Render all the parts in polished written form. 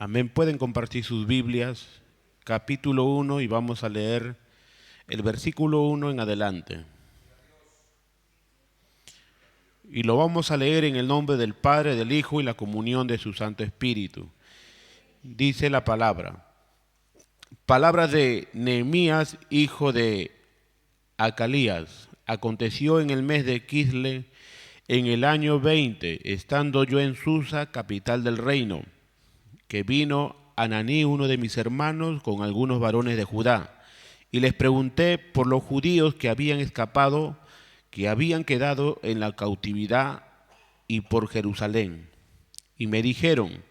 Amén. Pueden compartir sus Biblias, capítulo 1, y vamos a leer el versículo 1 en adelante. Y lo vamos a leer en el nombre del Padre, del Hijo y la comunión de su Santo Espíritu. Dice la palabra. Palabras de Nehemías, hijo de Acalías. Aconteció en el mes de Quisle, en el año 20, estando yo en Susa, capital del reino, que vino Ananí, uno de mis hermanos, con algunos varones de Judá. Y les pregunté por los judíos que habían escapado, que habían quedado en la cautividad, y por Jerusalén. Y me dijeron,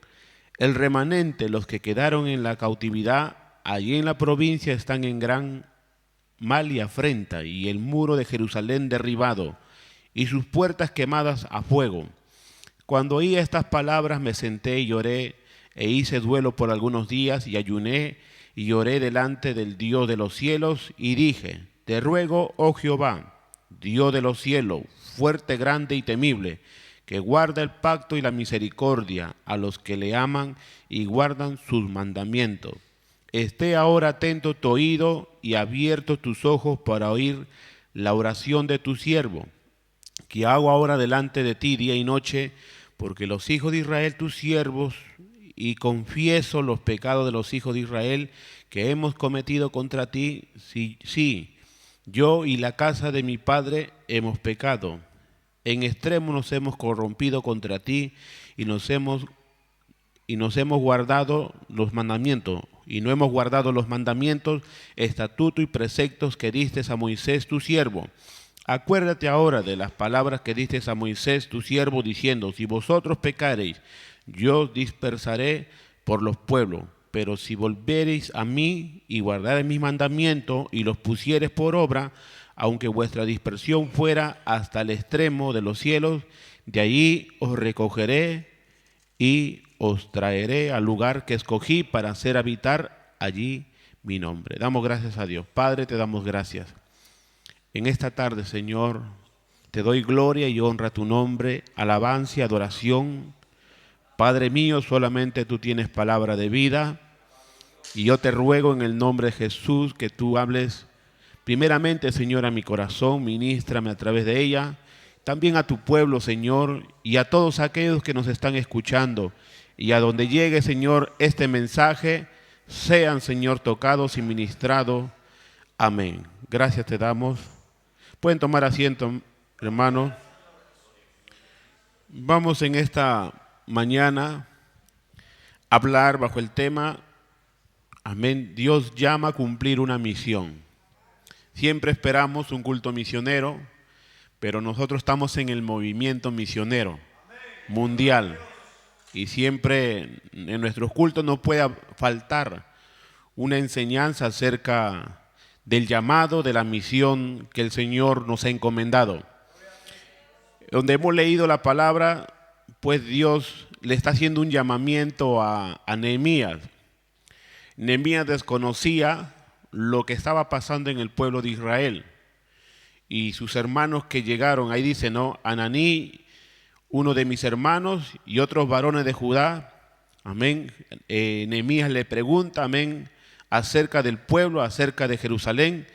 el remanente, los que quedaron en la cautividad, allí en la provincia están en gran mal y afrenta, y el muro de Jerusalén derribado, y sus puertas quemadas a fuego. Cuando oí estas palabras me senté y lloré, e hice duelo por algunos días, y ayuné y lloré delante del Dios de los cielos, y dije, te ruego, oh Jehová, Dios de los cielos, fuerte, grande y temible, que guarda el pacto y la misericordia a los que le aman y guardan sus mandamientos. Esté ahora atento tu oído y abiertos tus ojos para oír la oración de tu siervo, que hago ahora delante de ti día y noche, porque los hijos de Israel, tus siervos, y confieso los pecados de los hijos de Israel que hemos cometido contra ti. Sí, yo y la casa de mi padre hemos pecado. En extremo nos hemos corrompido contra ti y nos hemos guardado los mandamientos, y no hemos guardado los mandamientos, estatutos y preceptos que diste a Moisés tu siervo. Acuérdate ahora de las palabras que diste a Moisés tu siervo, diciendo, si vosotros pecareis, yo os dispersaré por los pueblos, pero si volvereis a mí y guardareis mis mandamientos y los pusiereis por obra, aunque vuestra dispersión fuera hasta el extremo de los cielos, de allí os recogeré y os traeré al lugar que escogí para hacer habitar allí mi nombre. Damos gracias a Dios. Padre, te damos gracias. En esta tarde, Señor, te doy gloria y honra a tu nombre, alabanza y adoración. Padre mío, solamente tú tienes palabra de vida, y yo te ruego en el nombre de Jesús que tú hables primeramente, Señor, a mi corazón, ministrame a través de ella, también a tu pueblo, Señor, y a todos aquellos que nos están escuchando, y a donde llegue, Señor, este mensaje, sean, Señor, tocados y ministrados. Amén. Gracias te damos. Pueden tomar asiento, hermanos. Vamos en esta mañana a hablar bajo el tema, amén, Dios llama a cumplir una misión. Siempre esperamos un culto misionero, pero nosotros estamos en el movimiento misionero mundial, y siempre en nuestros cultos no puede faltar una enseñanza acerca del llamado, de la misión que el Señor nos ha encomendado. Donde hemos leído la palabra, pues Dios le está haciendo un llamamiento a Nehemías. Nehemías desconocía lo que estaba pasando en el pueblo de Israel, y sus hermanos que llegaron, ahí dice, ¿no? Ananí, uno de mis hermanos, y otros varones de Judá, amén. Nehemías le pregunta, amén, acerca del pueblo, acerca de Jerusalén,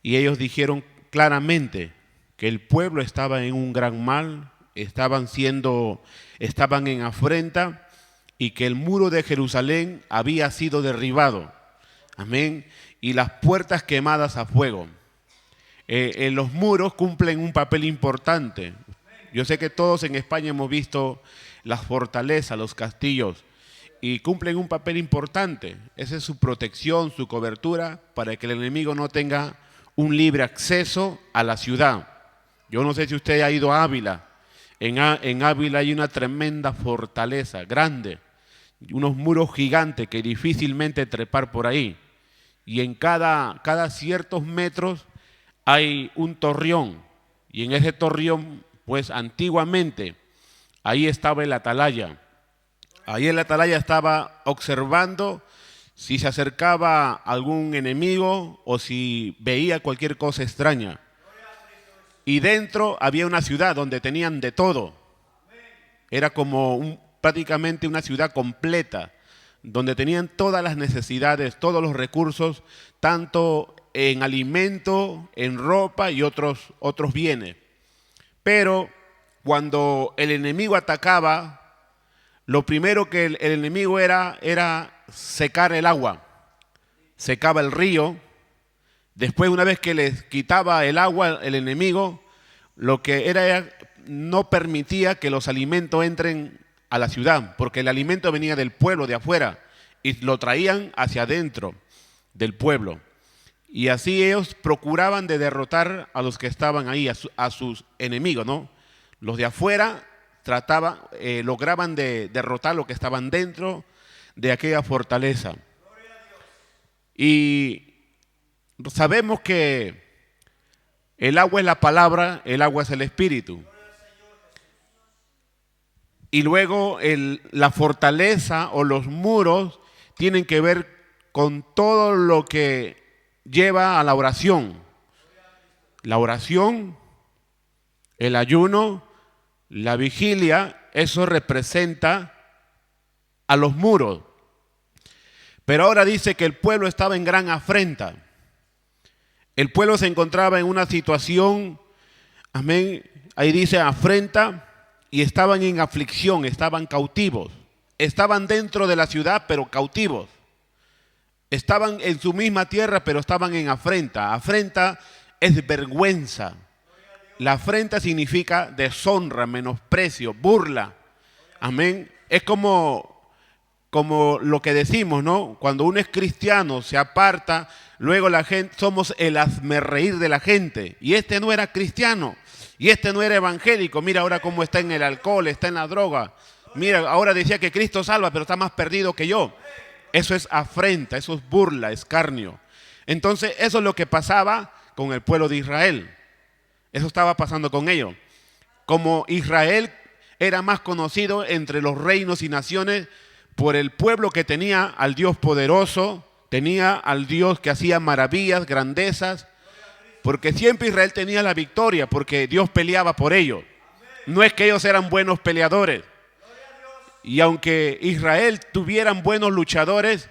y ellos dijeron claramente que el pueblo estaba en un gran mal, estaban en afrenta, y que el muro de Jerusalén había sido derribado, amén, y las puertas quemadas a fuego. Los muros cumplen un papel importante. Yo sé que todos en España hemos visto las fortalezas, los castillos, y cumplen un papel importante. Esa es su protección, su cobertura, para que el enemigo no tenga un libre acceso a la ciudad. Yo no sé si usted ha ido a Ávila. En Ávila hay una tremenda fortaleza, grande, unos muros gigantes que difícilmente trepar por ahí. Y en cada ciertos metros hay un torreón, y en ese torreón, pues antiguamente, ahí estaba el atalaya. Ahí el atalaya estaba observando si se acercaba algún enemigo o si veía cualquier cosa extraña. Y dentro había una ciudad donde tenían de todo. Era como prácticamente una ciudad completa, donde tenían todas las necesidades, todos los recursos, tanto en alimento, en ropa y otros bienes. Pero cuando el enemigo atacaba, lo primero que el enemigo era secar el agua. Secaba el río. Después, una vez que les quitaba el agua el enemigo, lo que era no permitía que los alimentos entren a la ciudad, porque el alimento venía del pueblo, de afuera, y lo traían hacia adentro del pueblo. Y así ellos procuraban de derrotar a los que estaban ahí, a sus enemigos, ¿no? Los de afuera lograban de derrotar los que estaban dentro de aquella fortaleza. Y sabemos que el agua es la palabra, el agua es el espíritu. Y luego la fortaleza o los muros tienen que ver con todo lo que lleva a la oración. La oración, el ayuno, la vigilia, eso representa a los muros. Pero ahora dice que el pueblo estaba en gran afrenta. El pueblo se encontraba en una situación, amén, ahí dice afrenta, y estaban en aflicción, estaban cautivos. Estaban dentro de la ciudad, pero cautivos. Estaban en su misma tierra, pero estaban en afrenta. Afrenta es vergüenza. La afrenta significa deshonra, menosprecio, burla. Amén. Es como lo que decimos, ¿no? Cuando uno es cristiano, se aparta, luego la gente, somos el hazmerreír de la gente. Y este no era cristiano, y este no era evangélico. Mira ahora cómo está en el alcohol, está en la droga. Mira, ahora decía que Cristo salva, pero está más perdido que yo. Eso es afrenta, eso es burla, escarnio. Entonces, eso es lo que pasaba con el pueblo de Israel. Eso estaba pasando con ellos. Como Israel era más conocido entre los reinos y naciones por el pueblo que tenía al Dios poderoso, tenía al Dios que hacía maravillas, grandezas, porque siempre Israel tenía la victoria, porque Dios peleaba por ellos. No es que ellos eran buenos peleadores. Y aunque Israel tuvieran buenos luchadores,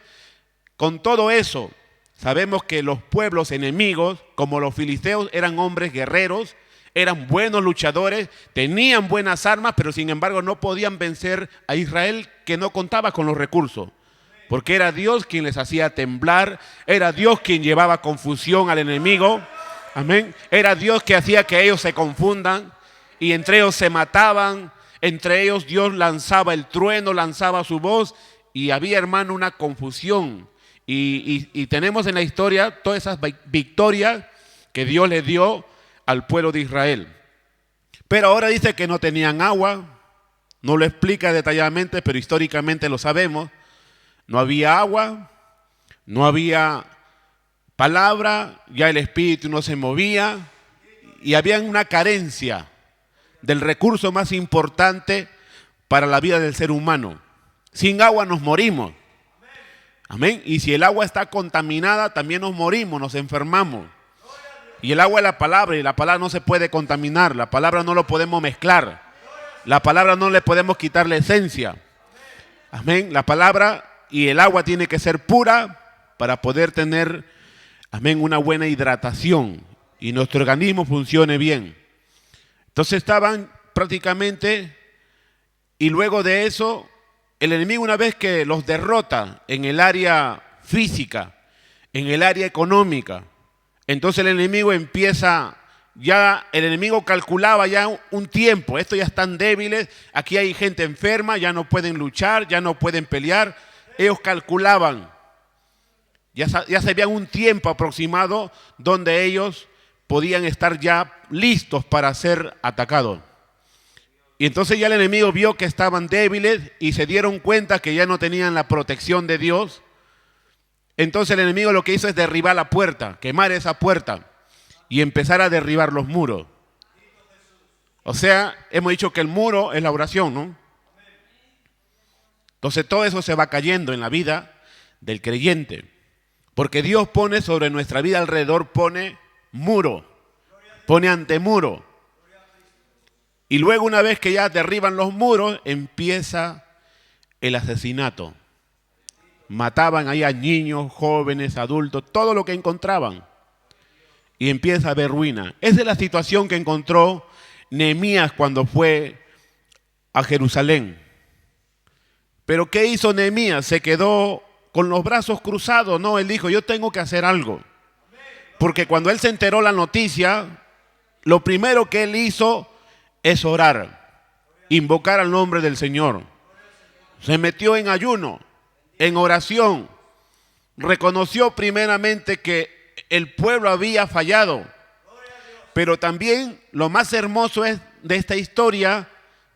con todo eso, sabemos que los pueblos enemigos, como los filisteos, eran hombres guerreros, eran buenos luchadores, tenían buenas armas, pero sin embargo no podían vencer a Israel, que no contaba con los recursos. Porque era Dios quien les hacía temblar, era Dios quien llevaba confusión al enemigo. Amén. Era Dios que hacía que ellos se confundan y entre ellos se mataban. Entre ellos Dios lanzaba el trueno, lanzaba su voz y había, hermano, una confusión. Y tenemos en la historia todas esas victorias que Dios le dio al pueblo de Israel. Pero ahora dice que no tenían agua, no lo explica detalladamente, pero históricamente lo sabemos. No había agua, no había palabra, ya el espíritu no se movía y había una carencia del recurso más importante para la vida del ser humano. Sin agua nos morimos. Amén. Y si el agua está contaminada, también nos morimos, nos enfermamos. Y el agua es la palabra, y la palabra no se puede contaminar. La palabra no lo podemos mezclar. La palabra no le podemos quitar la esencia. Amén. La palabra y el agua tiene que ser pura para poder tener, amén, una buena hidratación y nuestro organismo funcione bien. Entonces estaban prácticamente, y luego de eso, el enemigo, una vez que los derrota en el área física, en el área económica, entonces el enemigo empieza, ya el enemigo calculaba ya un tiempo, estos ya están débiles, aquí hay gente enferma, ya no pueden luchar, ya no pueden pelear. Ellos calculaban, ya sabían un tiempo aproximado donde ellos podían estar ya listos para ser atacados. Y entonces ya el enemigo vio que estaban débiles y se dieron cuenta que ya no tenían la protección de Dios. Entonces el enemigo lo que hizo es derribar la puerta, quemar esa puerta y empezar a derribar los muros. O sea, hemos dicho que el muro es la oración, ¿no? Entonces todo eso se va cayendo en la vida del creyente. Porque Dios pone sobre nuestra vida alrededor, pone muro, pone antemuro. Y luego una vez que ya derriban los muros, empieza el asesinato. Mataban ahí a niños, jóvenes, adultos, todo lo que encontraban. Y empieza a haber ruina. Esa es la situación que encontró Nehemías cuando fue a Jerusalén. Pero ¿qué hizo Nehemías? Se quedó con los brazos cruzados. No, él dijo, yo tengo que hacer algo. Porque cuando él se enteró la noticia, lo primero que él hizo es orar, invocar al nombre del Señor. Se metió en ayuno, en oración. Reconoció primeramente que el pueblo había fallado. Pero también lo más hermoso es de esta historia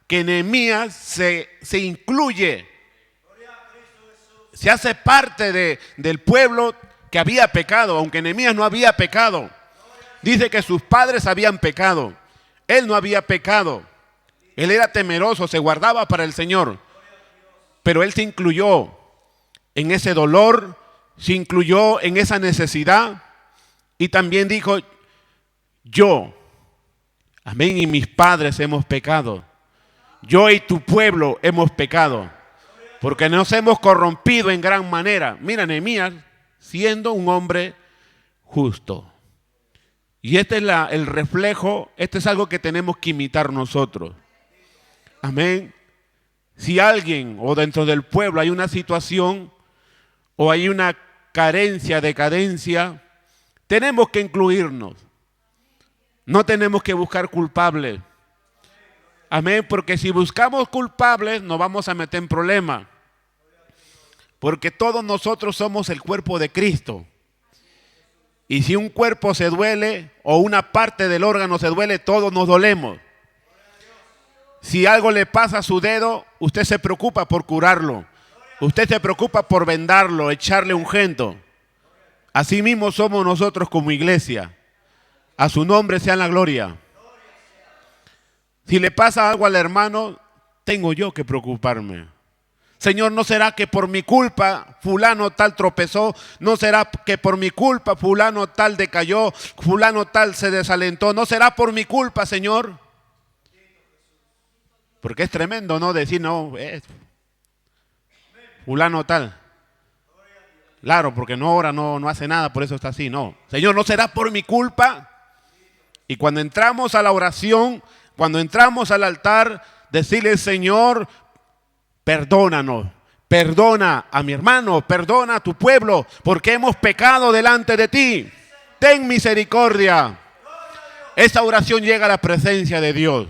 que Nehemías se incluye. Se hace parte del pueblo que había pecado, aunque Nehemías no había pecado. Dice que sus padres habían pecado. Él no había pecado. Él era temeroso, se guardaba para el Señor. Pero él se incluyó en ese dolor, se incluyó en esa necesidad y también dijo, yo, amén, y mis padres hemos pecado. Yo y tu pueblo hemos pecado, porque nos hemos corrompido en gran manera. Mira, Nehemías, siendo un hombre justo. Y este es el reflejo, este es algo que tenemos que imitar nosotros. Amén. Si alguien o dentro del pueblo hay una situación o hay una carencia, decadencia, tenemos que incluirnos. No tenemos que buscar culpables. Amén, porque si buscamos culpables nos vamos a meter en problemas. Porque todos nosotros somos el cuerpo de Cristo. Y si un cuerpo se duele o una parte del órgano se duele, todos nos dolemos. Si algo le pasa a su dedo, usted se preocupa por curarlo. Usted se preocupa por vendarlo, echarle ungüento. Así mismo somos nosotros como iglesia. A su nombre sea la gloria. Si le pasa algo al hermano, tengo yo que preocuparme. Señor, ¿no será que por mi culpa fulano tal tropezó? ¿No será que por mi culpa fulano tal decayó? Fulano tal se desalentó. ¿No será por mi culpa, Señor? Porque es tremendo, ¿no? Decir, no, es fulano tal. Claro, porque no ora, no hace nada, por eso está así. No, Señor, ¿no será por mi culpa? Y cuando entramos a la oración, cuando entramos al altar, decirle, Señor, perdónanos, perdona a mi hermano, perdona a tu pueblo, porque hemos pecado delante de ti. Ten misericordia. Esa oración llega a la presencia de Dios.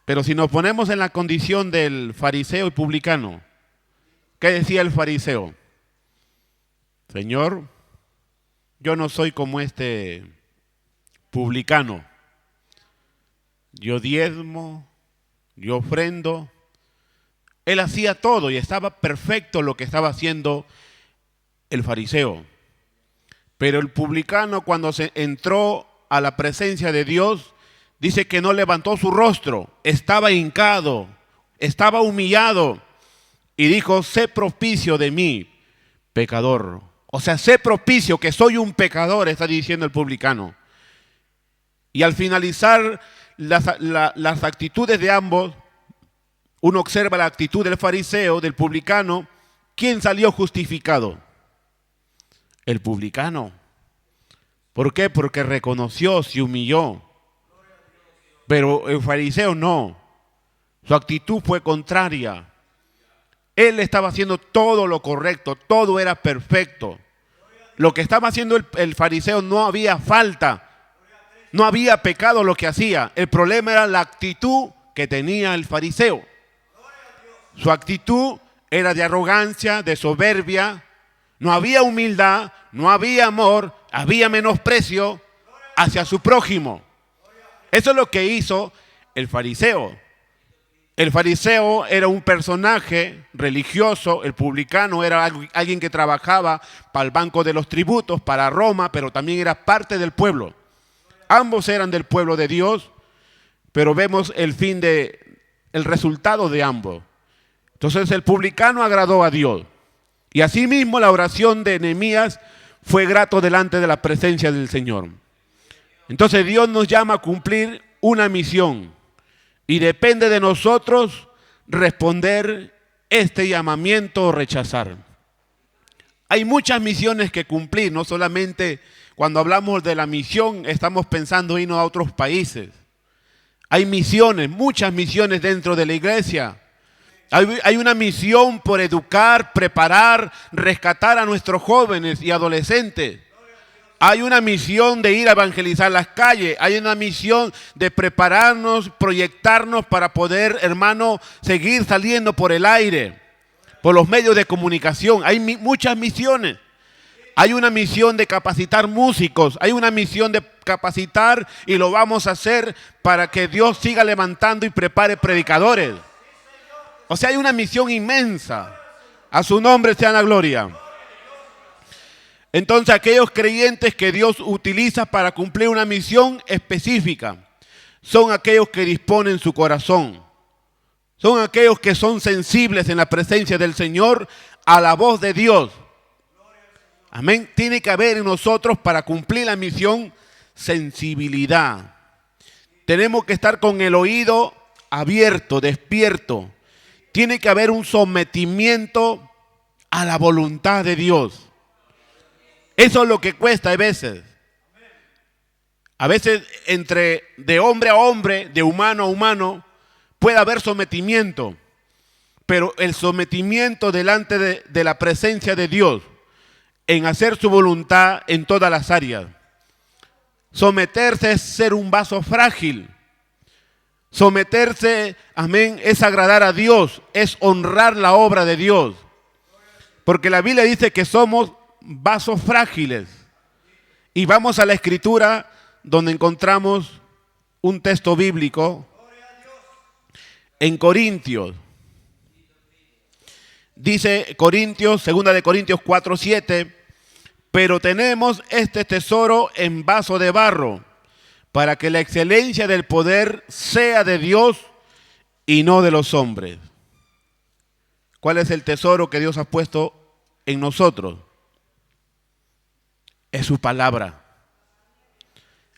Pero si nos ponemos en la condición del fariseo y publicano, ¿qué decía el fariseo? Señor, yo no soy como este publicano. Yo diezmo, yo ofrendo. Él hacía todo y estaba perfecto lo que estaba haciendo el fariseo. Pero el publicano, cuando se entró a la presencia de Dios, dice que no levantó su rostro, estaba hincado, estaba humillado y dijo, sé propicio de mí, pecador. O sea, sé propicio que soy un pecador, está diciendo el publicano. Y al finalizar las actitudes de ambos, uno observa la actitud del fariseo, del publicano. ¿Quién salió justificado? El publicano. ¿Por qué? Porque reconoció, se humilló. Pero el fariseo no. Su actitud fue contraria. Él estaba haciendo todo lo correcto, todo era perfecto. Lo que estaba haciendo el fariseo no había falta. No había pecado lo que hacía. El problema era la actitud que tenía el fariseo. Su actitud era de arrogancia, de soberbia. No había humildad, no había amor, había menosprecio hacia su prójimo. Eso es lo que hizo el fariseo. El fariseo era un personaje religioso, el publicano era alguien que trabajaba para el banco de los tributos, para Roma, pero también era parte del pueblo. Ambos eran del pueblo de Dios, pero vemos el resultado de ambos. Entonces el publicano agradó a Dios. Y asimismo la oración de Nehemías fue grato delante de la presencia del Señor. Entonces Dios nos llama a cumplir una misión. Y depende de nosotros responder este llamamiento o rechazar. Hay muchas misiones que cumplir, no solamente cuando hablamos de la misión estamos pensando irnos a otros países. Hay misiones, muchas misiones dentro de la iglesia. Hay una misión por educar, preparar, rescatar a nuestros jóvenes y adolescentes. Hay una misión de ir a evangelizar las calles. Hay una misión de prepararnos, proyectarnos para poder, hermano, seguir saliendo por el aire, por los medios de comunicación. Hay muchas misiones. Hay una misión de capacitar músicos. Hay una misión de capacitar y lo vamos a hacer para que Dios siga levantando y prepare predicadores. O sea, hay una misión inmensa. A su nombre sea la gloria. Entonces, aquellos creyentes que Dios utiliza para cumplir una misión específica son aquellos que disponen su corazón. Son aquellos que son sensibles en la presencia del Señor a la voz de Dios. Amén. Tiene que haber en nosotros para cumplir la misión sensibilidad. Tenemos que estar con el oído abierto, despierto. Tiene que haber un sometimiento a la voluntad de Dios. Eso es lo que cuesta a veces. A veces entre de hombre a hombre, de humano a humano, puede haber sometimiento. Pero el sometimiento delante de la presencia de Dios, en hacer su voluntad en todas las áreas. Someterse es ser un vaso frágil. Someterse, amén, es agradar a Dios, es honrar la obra de Dios. Porque la Biblia dice que somos vasos frágiles. Y vamos a la Escritura donde encontramos un texto bíblico en Corintios. Dice Corintios, 2 de Corintios 4:7, pero tenemos este tesoro en vaso de barro, para que la excelencia del poder sea de Dios y no de los hombres. ¿Cuál es el tesoro que Dios ha puesto en nosotros? Es su palabra.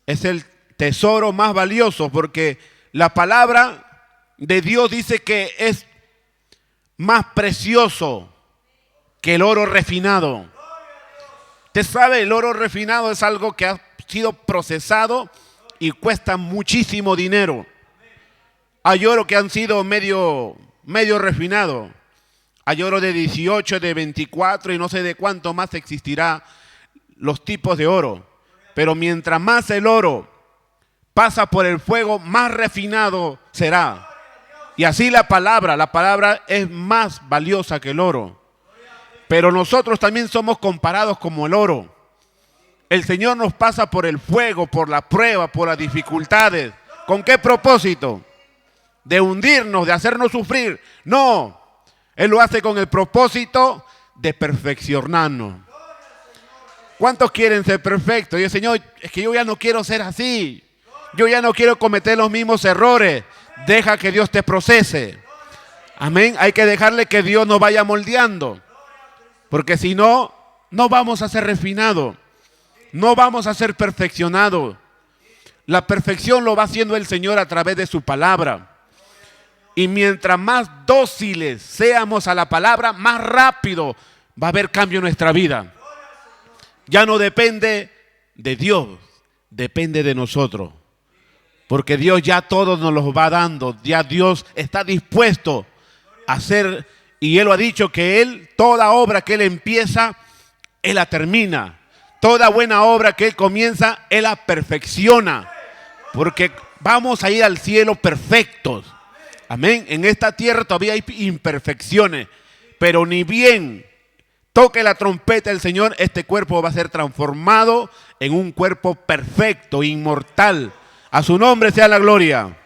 Es el tesoro más valioso porque la palabra de Dios dice que es más precioso que el oro refinado. Usted sabe, el oro refinado es algo que ha sido procesado y cuesta muchísimo dinero. Hay oro que han sido medio refinado. Hay oro de 18, de 24 y no sé de cuánto más existirá los tipos de oro. Pero mientras más el oro pasa por el fuego, más refinado será. Y así la palabra es más valiosa que el oro. Pero nosotros también somos comparados como el oro. El Señor nos pasa por el fuego, por la prueba, por las dificultades. ¿Con qué propósito? De hundirnos, de hacernos sufrir. No, Él lo hace con el propósito de perfeccionarnos. ¿Cuántos quieren ser perfectos? Y el Señor, es que yo ya no quiero ser así. Yo ya no quiero cometer los mismos errores. Deja que Dios te procese. Amén. Hay que dejarle que Dios nos vaya moldeando. Porque si no, no vamos a ser refinados. No vamos a ser perfeccionados. La perfección lo va haciendo el Señor a través de su palabra. Y mientras más dóciles seamos a la palabra, más rápido va a haber cambio en nuestra vida. Ya no depende de Dios, depende de nosotros. Porque Dios ya todo nos los va dando. Ya Dios está dispuesto a hacer, y Él lo ha dicho, que Él, toda obra que Él empieza, Él la termina. Toda buena obra que Él comienza, Él la perfecciona. Porque vamos a ir al cielo perfectos. Amén. En esta tierra todavía hay imperfecciones. Pero ni bien toque la trompeta del Señor, este cuerpo va a ser transformado en un cuerpo perfecto, inmortal. A su nombre sea la gloria.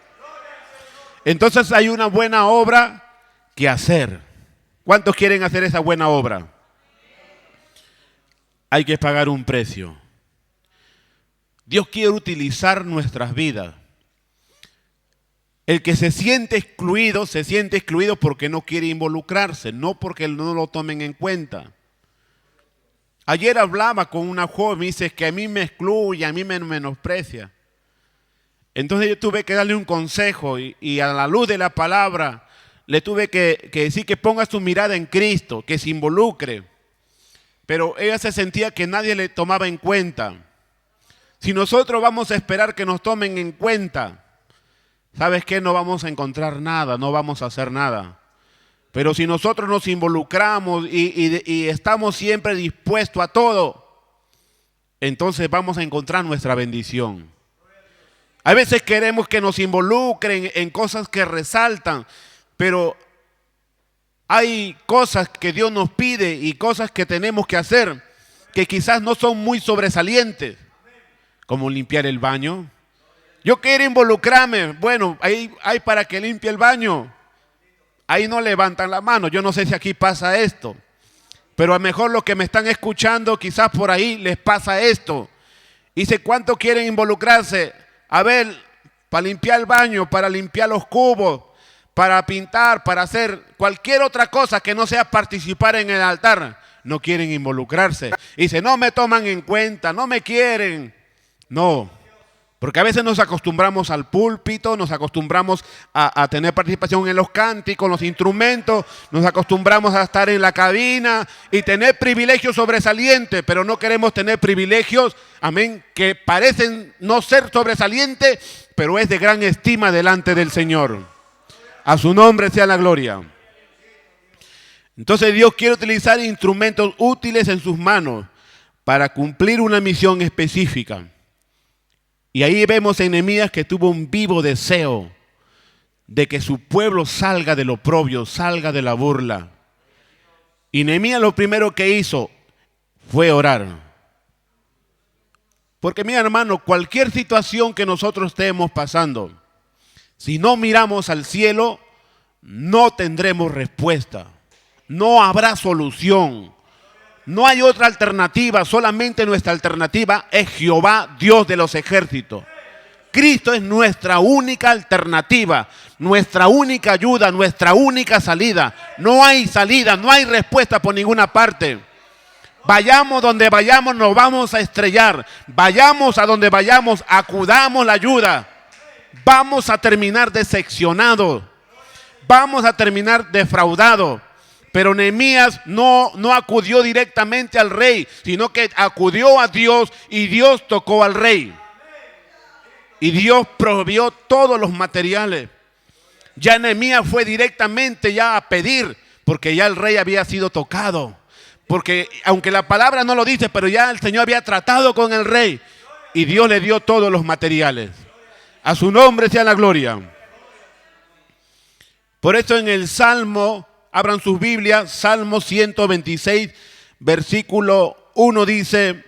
Entonces hay una buena obra que hacer. ¿Cuántos quieren hacer esa buena obra? Hay que pagar un precio. Dios quiere utilizar nuestras vidas. El que se siente excluido porque no quiere involucrarse, no porque no lo tomen en cuenta. Ayer hablaba con una joven, me dice que a mí me excluye, a mí me menosprecia. Entonces yo tuve que darle un consejo y a la luz de la palabra le tuve que decir que ponga su mirada en Cristo, que se involucre. Pero ella se sentía que nadie le tomaba en cuenta. Si nosotros vamos a esperar que nos tomen en cuenta, ¿sabes qué? No vamos a encontrar nada, no vamos a hacer nada. Pero si nosotros nos involucramos y estamos siempre dispuestos a todo, entonces vamos a encontrar nuestra bendición. A veces queremos que nos involucren en cosas que resaltan, pero hay cosas que Dios nos pide y cosas que tenemos que hacer que quizás no son muy sobresalientes, como limpiar el baño. Yo quiero involucrarme, bueno, hay para que limpie el baño. Ahí no levantan la mano, yo no sé si aquí pasa esto, pero a lo mejor los que me están escuchando quizás por ahí les pasa esto. Dice, ¿cuánto quieren involucrarse? A ver, para limpiar el baño, para limpiar los cubos, para pintar, para hacer cualquier otra cosa que no sea participar en el altar. No quieren involucrarse. Dice, no me toman en cuenta, no me quieren. No, porque a veces nos acostumbramos al púlpito, nos acostumbramos a tener participación en los cánticos, los instrumentos, nos acostumbramos a estar en la cabina y tener privilegios sobresalientes, pero no queremos tener privilegios, amén, que parecen no ser sobresalientes, pero es de gran estima delante del Señor. A su nombre sea la gloria. Entonces Dios quiere utilizar instrumentos útiles en sus manos para cumplir una misión específica. Y ahí vemos en Nehemías que tuvo un vivo deseo de que su pueblo salga del oprobio, salga de la burla. Y Nehemías lo primero que hizo fue orar. Porque mira, hermano, cualquier situación que nosotros estemos pasando, si no miramos al cielo, no tendremos respuesta. No habrá solución. No hay otra alternativa, solamente nuestra alternativa es Jehová, Dios de los ejércitos. Cristo es nuestra única alternativa, nuestra única ayuda, nuestra única salida. No hay salida, no hay respuesta por ninguna parte. Vayamos donde vayamos, nos vamos a estrellar. Vayamos a donde vayamos, acudamos la ayuda. Vamos a terminar decepcionados. Vamos a terminar defraudados. Pero Nehemías no acudió directamente al rey, sino que acudió a Dios y Dios tocó al rey. Y Dios proveyó todos los materiales. Ya Nehemías fue directamente ya a pedir, porque ya el rey había sido tocado. Porque aunque la palabra no lo dice, pero ya el Señor había tratado con el rey. Y Dios le dio todos los materiales. A su nombre sea la gloria. Por eso en el Salmo, abran sus Biblias, Salmo 126, versículo 1 dice: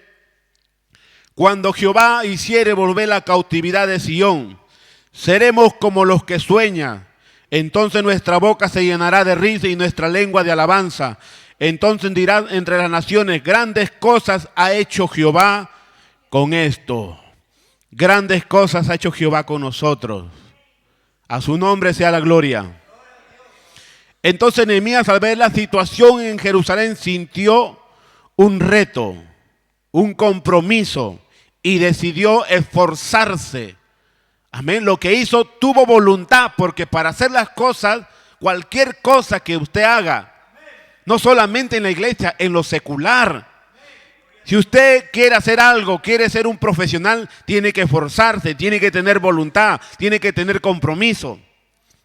cuando Jehová hiciere volver la cautividad de Sión, seremos como los que sueñan. Entonces nuestra boca se llenará de risa y nuestra lengua de alabanza. Entonces dirán entre las naciones, grandes cosas ha hecho Jehová con esto. Grandes cosas ha hecho Jehová con nosotros. A su nombre sea la gloria. Entonces Nehemías, al ver la situación en Jerusalén, sintió un reto, un compromiso y decidió esforzarse. Amén. Lo que hizo, tuvo voluntad, porque para hacer las cosas, cualquier cosa que usted haga, no solamente en la iglesia, en lo secular. Si usted quiere hacer algo, quiere ser un profesional, tiene que esforzarse, tiene que tener voluntad, tiene que tener compromiso.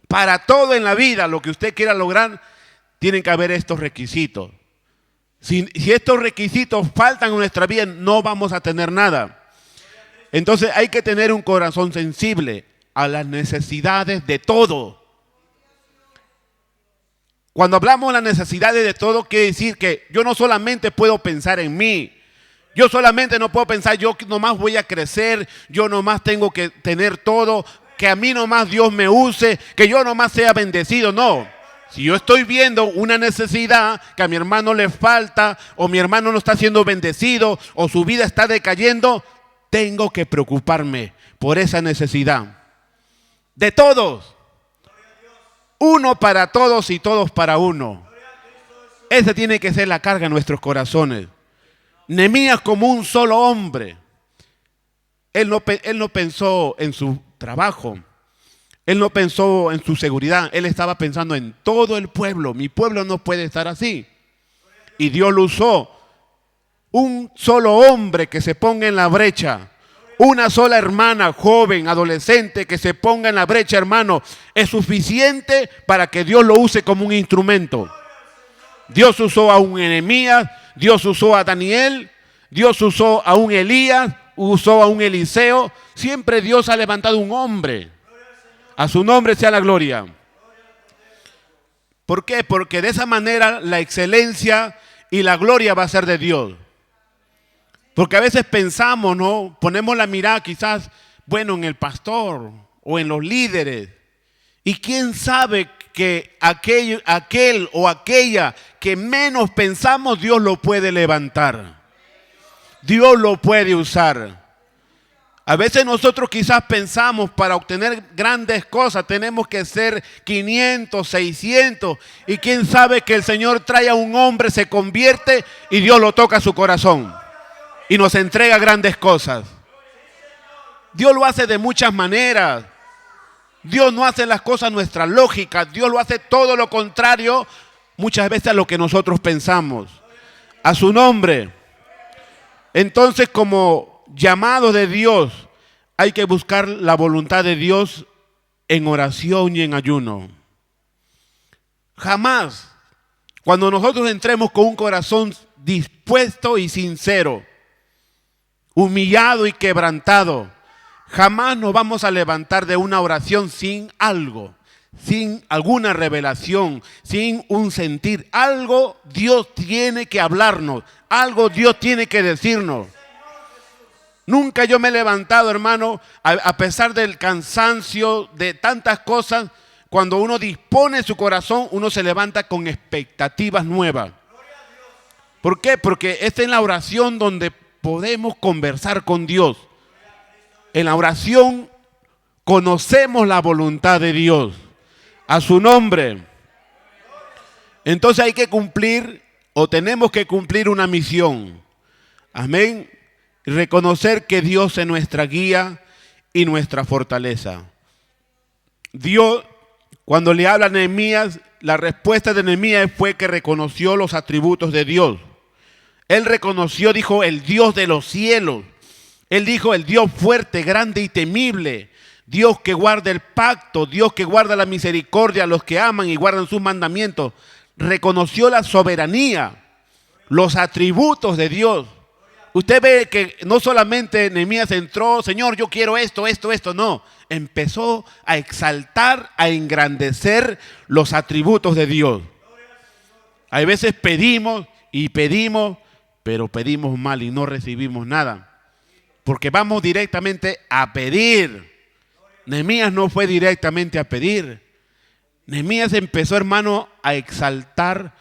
Para todo en la vida, lo que usted quiera lograr, tienen que haber estos requisitos. Si estos requisitos faltan en nuestra vida, no vamos a tener nada. Entonces hay que tener un corazón sensible a las necesidades de todo. Cuando hablamos de las necesidades de todo, quiere decir que yo no solamente puedo pensar en mí. Yo solamente no puedo pensar, yo nomás voy a crecer, yo nomás tengo que tener todo, que a mí nomás Dios me use, que yo nomás sea bendecido. No, si yo estoy viendo una necesidad que a mi hermano le falta, o mi hermano no está siendo bendecido, o su vida está decayendo, tengo que preocuparme por esa necesidad. De todos. Uno para todos y todos para uno. Esa tiene que ser la carga en nuestros corazones. Nehemías, como un solo hombre, él no pensó en su trabajo. Él no pensó en su seguridad, él estaba pensando en todo el pueblo. Mi pueblo no puede estar así. Y Dios lo usó. Un solo hombre que se ponga en la brecha, una sola hermana, joven, adolescente, que se ponga en la brecha, hermano, es suficiente para que Dios lo use como un instrumento. Dios usó a un Nehemías, Dios usó a Daniel, Dios usó a un Elías, usó a un Eliseo. Siempre Dios ha levantado un hombre. A su nombre sea la gloria. ¿Por qué? Porque de esa manera la excelencia y la gloria va a ser de Dios. Porque a veces pensamos, ¿no? Ponemos la mirada quizás, bueno, en el pastor o en los líderes. Y quién sabe que aquel o aquella que menos pensamos, Dios lo puede levantar. Dios lo puede usar. A veces nosotros quizás pensamos para obtener grandes cosas tenemos que ser 500, 600 y quién sabe que el Señor trae a un hombre, se convierte y Dios lo toca a su corazón y nos entrega grandes cosas. Dios lo hace de muchas maneras. Dios no hace las cosas nuestra lógica, Dios lo hace todo lo contrario muchas veces a lo que nosotros pensamos. A su nombre. Entonces, como llamado de Dios, hay que buscar la voluntad de Dios en oración y en ayuno. Jamás, cuando nosotros entremos con un corazón dispuesto y sincero, humillado y quebrantado, jamás nos vamos a levantar de una oración sin algo, sin alguna revelación, sin un sentir. Algo Dios tiene que hablarnos, algo Dios tiene que decirnos. Nunca yo me he levantado, hermano, a pesar del cansancio, de tantas cosas. Cuando uno dispone su corazón, uno se levanta con expectativas nuevas. ¿Por qué? Porque esta es la oración donde podemos conversar con Dios. En la oración conocemos la voluntad de Dios. A su nombre. Entonces hay que cumplir o tenemos que cumplir una misión. Amén. Reconocer que Dios es nuestra guía y nuestra fortaleza. Dios, cuando le habla a Nehemías, la respuesta de Nehemías fue que reconoció los atributos de Dios. Él reconoció, dijo, el Dios de los cielos. Él dijo, el Dios fuerte, grande y temible. Dios que guarda el pacto, Dios que guarda la misericordia a los que aman y guardan sus mandamientos. Reconoció la soberanía, los atributos de Dios. Usted ve que no solamente Nehemías entró, Señor, yo quiero esto, no. Empezó a exaltar, a engrandecer los atributos de Dios. Hay veces pedimos y pedimos, pero pedimos mal y no recibimos nada. Porque vamos directamente a pedir. Nehemías no fue directamente a pedir. Nehemías empezó, hermano, a exaltar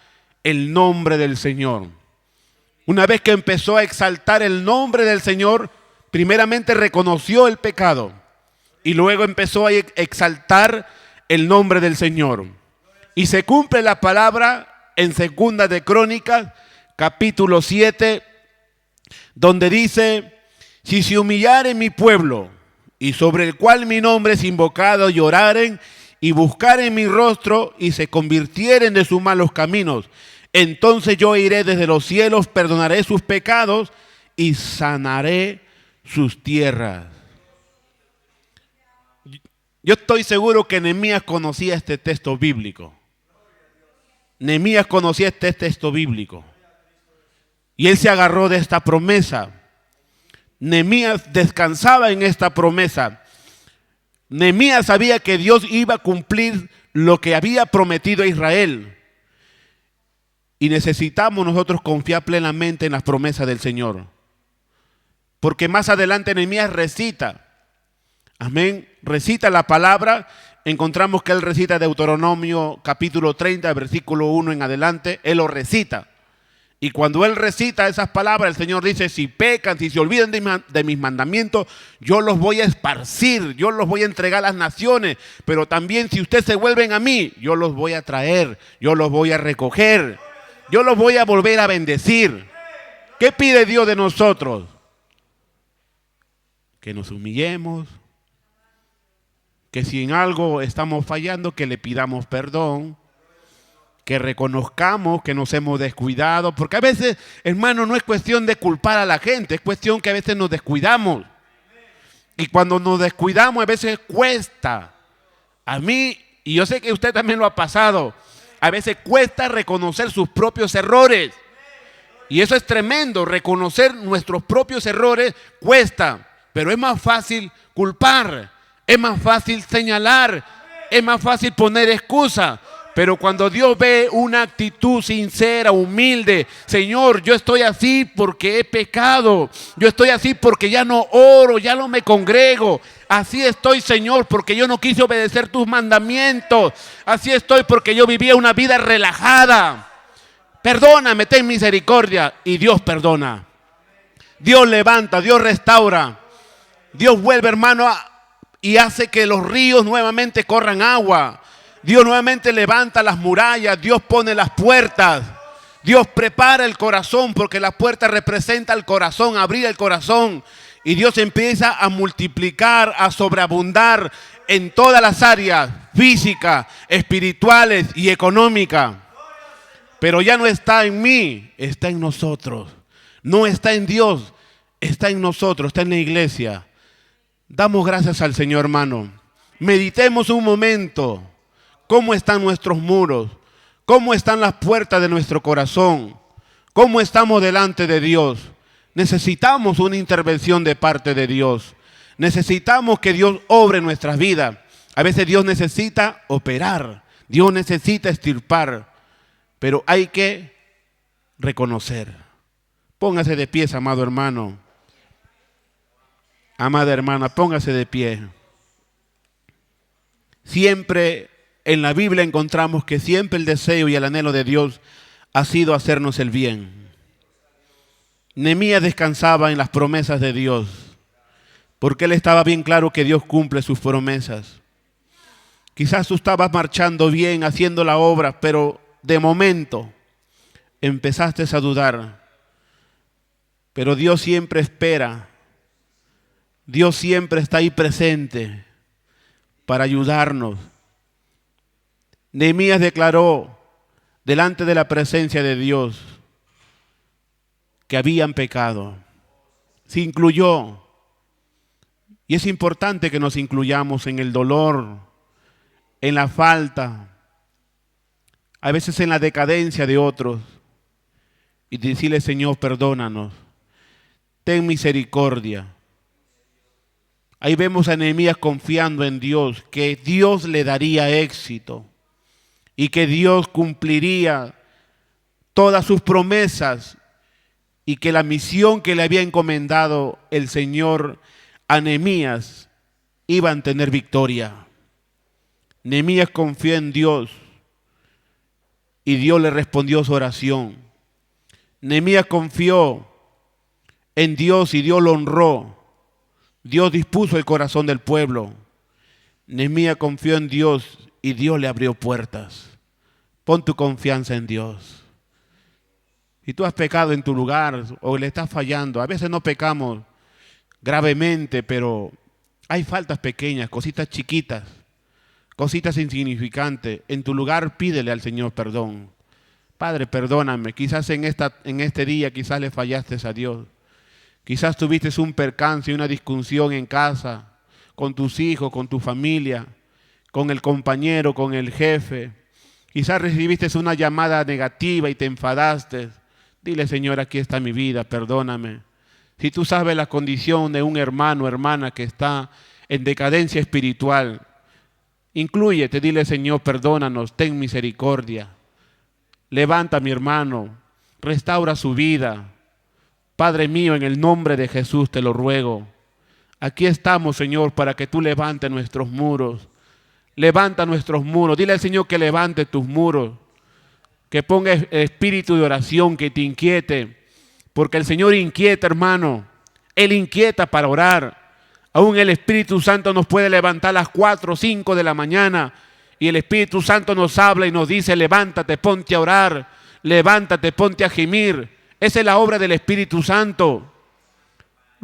el nombre del Señor. Una vez que empezó a exaltar el nombre del Señor, primeramente reconoció el pecado y luego empezó a exaltar el nombre del Señor. Y se cumple la palabra en Segunda de Crónicas, capítulo 7, donde dice, si se humillare mi pueblo y sobre el cual mi nombre es invocado y oraren y buscaren mi rostro y se convirtieren de sus malos caminos, entonces yo iré desde los cielos, perdonaré sus pecados y sanaré sus tierras. Yo estoy seguro que Nehemías conocía este texto bíblico. Nehemías conocía este texto bíblico. Y él se agarró de esta promesa. Nehemías descansaba en esta promesa. Nehemías sabía que Dios iba a cumplir lo que había prometido a Israel. Y necesitamos nosotros confiar plenamente en las promesas del Señor. Porque más adelante Nehemías recita. Amén. Recita la palabra. Encontramos que él recita Deuteronomio capítulo 30, versículo 1 en adelante. Él lo recita. Y cuando él recita esas palabras, el Señor dice, si pecan, si se olvidan de mis mandamientos, yo los voy a esparcir, yo los voy a entregar a las naciones. Pero también si ustedes se vuelven a mí, yo los voy a traer, yo los voy a recoger. Yo los voy a volver a bendecir. ¿Qué pide Dios de nosotros? Que nos humillemos, que si en algo estamos fallando, que le pidamos perdón, que reconozcamos que nos hemos descuidado, porque a veces, hermano, no es cuestión de culpar a la gente, es cuestión que a veces nos descuidamos. Y cuando nos descuidamos a veces cuesta. A mí, y yo sé que usted también lo ha pasado, a veces cuesta reconocer sus propios errores. Y eso es tremendo, reconocer nuestros propios errores cuesta, pero es más fácil culpar, es más fácil señalar, es más fácil poner excusa. Pero cuando Dios ve una actitud sincera, humilde, Señor, yo estoy así porque he pecado, yo estoy así porque ya no oro, ya no me congrego, así estoy, Señor, porque yo no quise obedecer tus mandamientos, así estoy porque yo vivía una vida relajada. Perdóname, ten misericordia, y Dios perdona. Dios levanta, Dios restaura, Dios vuelve, hermano, y hace que los ríos nuevamente corran agua. Dios nuevamente levanta las murallas, Dios pone las puertas, Dios prepara el corazón, porque la puerta representa el corazón, abrir el corazón. Y Dios empieza a multiplicar, a sobreabundar en todas las áreas, físicas, espirituales y económicas. Pero ya no está en mí, está en nosotros. No está en Dios, está en nosotros, está en la iglesia. Damos gracias al Señor, hermano. Meditemos un momento. ¿Cómo están nuestros muros? ¿Cómo están las puertas de nuestro corazón? ¿Cómo estamos delante de Dios? Necesitamos una intervención de parte de Dios. Necesitamos que Dios obre en nuestras vidas. A veces Dios necesita operar. Dios necesita extirpar. Pero hay que reconocer. Póngase de pie, amado hermano. Amada hermana, póngase de pie. Siempre en la Biblia encontramos que siempre el deseo y el anhelo de Dios ha sido hacernos el bien. Nehemías descansaba en las promesas de Dios, porque él estaba bien claro que Dios cumple sus promesas. Quizás tú estabas marchando bien, haciendo la obra, pero de momento empezaste a dudar. Pero Dios siempre espera. Dios siempre está ahí presente para ayudarnos. Nehemías declaró delante de la presencia de Dios que habían pecado. Se incluyó. Y es importante que nos incluyamos en el dolor, en la falta, a veces en la decadencia de otros. Y decirle, Señor, perdónanos. Ten misericordia. Ahí vemos a Nehemías confiando en Dios, que Dios le daría éxito. Y que Dios cumpliría todas sus promesas y que la misión que le había encomendado el Señor a Nehemías iban a tener victoria. Nehemías confió en Dios y Dios le respondió su oración. Nehemías confió en Dios y Dios lo honró. Dios dispuso el corazón del pueblo. Nehemías confió en Dios y Dios le abrió puertas. Pon tu confianza en Dios. Si tú has pecado en tu lugar o le estás fallando, a veces no pecamos gravemente, pero hay faltas pequeñas, cositas chiquitas, cositas insignificantes. En tu lugar pídele al Señor perdón. Padre, perdóname. Quizás en este día quizás le fallaste a Dios. Quizás tuviste un percance, una discusión en casa, con tus hijos, con tu familia, con el compañero, con el jefe. Quizás recibiste una llamada negativa y te enfadaste. Dile, Señor, aquí está mi vida, perdóname. Si tú sabes la condición de un hermano o hermana que está en decadencia espiritual, inclúyete, dile, Señor, perdónanos, ten misericordia. Levanta a mi hermano, restaura su vida. Padre mío, en el nombre de Jesús te lo ruego. Aquí estamos, Señor, para que tú levantes nuestros muros. Levanta nuestros muros. Dile al Señor que levante tus muros. Que ponga espíritu de oración, que te inquiete. Porque el Señor inquieta, hermano. Él inquieta para orar. Aún el Espíritu Santo nos puede levantar a las 4 o 5 de la mañana. Y el Espíritu Santo nos habla y nos dice, levántate, ponte a orar. Levántate, ponte a gemir. Esa es la obra del Espíritu Santo.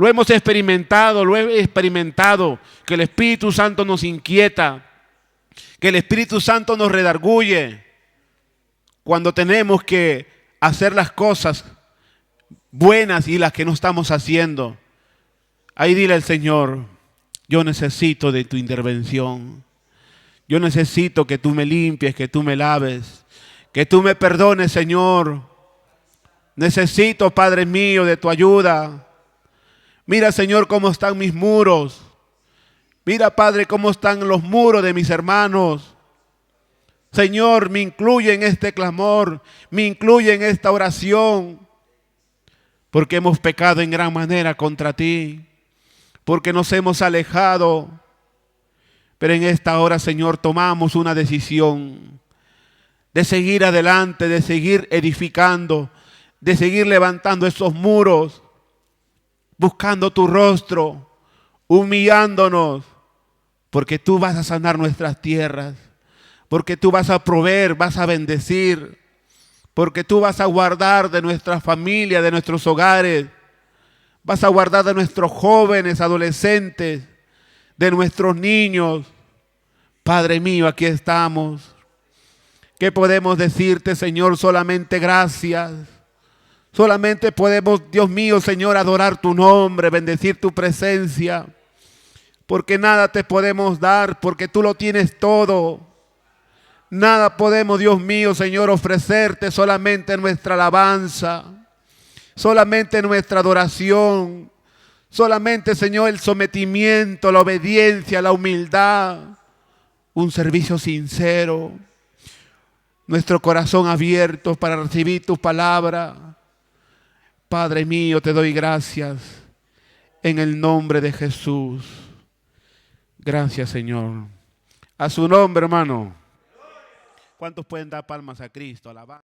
Lo hemos experimentado, que el Espíritu Santo nos inquieta, que el Espíritu Santo nos redarguye cuando tenemos que hacer las cosas buenas y las que no estamos haciendo. Ahí dile al Señor, yo necesito de tu intervención. Yo necesito que tú me limpies, que tú me laves, que tú me perdones, Señor. Necesito, Padre mío, de tu ayuda. Mira, Señor, cómo están mis muros. Mira, Padre, cómo están los muros de mis hermanos. Señor, me incluye en este clamor, me incluye en esta oración, porque hemos pecado en gran manera contra ti, porque nos hemos alejado. Pero en esta hora, Señor, tomamos una decisión de seguir adelante, de seguir edificando, de seguir levantando esos muros, buscando tu rostro, humillándonos, porque tú vas a sanar nuestras tierras, porque tú vas a proveer, vas a bendecir, porque tú vas a guardar de nuestra familia, de nuestros hogares, vas a guardar de nuestros jóvenes, adolescentes, de nuestros niños. Padre mío, aquí estamos. ¿Qué podemos decirte, Señor? Solamente gracias. Solamente podemos, Dios mío, Señor, adorar tu nombre, bendecir tu presencia, porque nada te podemos dar, porque tú lo tienes todo. Nada podemos, Dios mío, Señor, ofrecerte, solamente nuestra alabanza, solamente nuestra adoración, solamente, Señor, el sometimiento, la obediencia, la humildad, un servicio sincero, nuestro corazón abierto para recibir tu palabra. Padre mío, te doy gracias en el nombre de Jesús. Gracias, Señor. A su nombre, hermano. ¿Cuántos pueden dar palmas a Cristo? Alabar.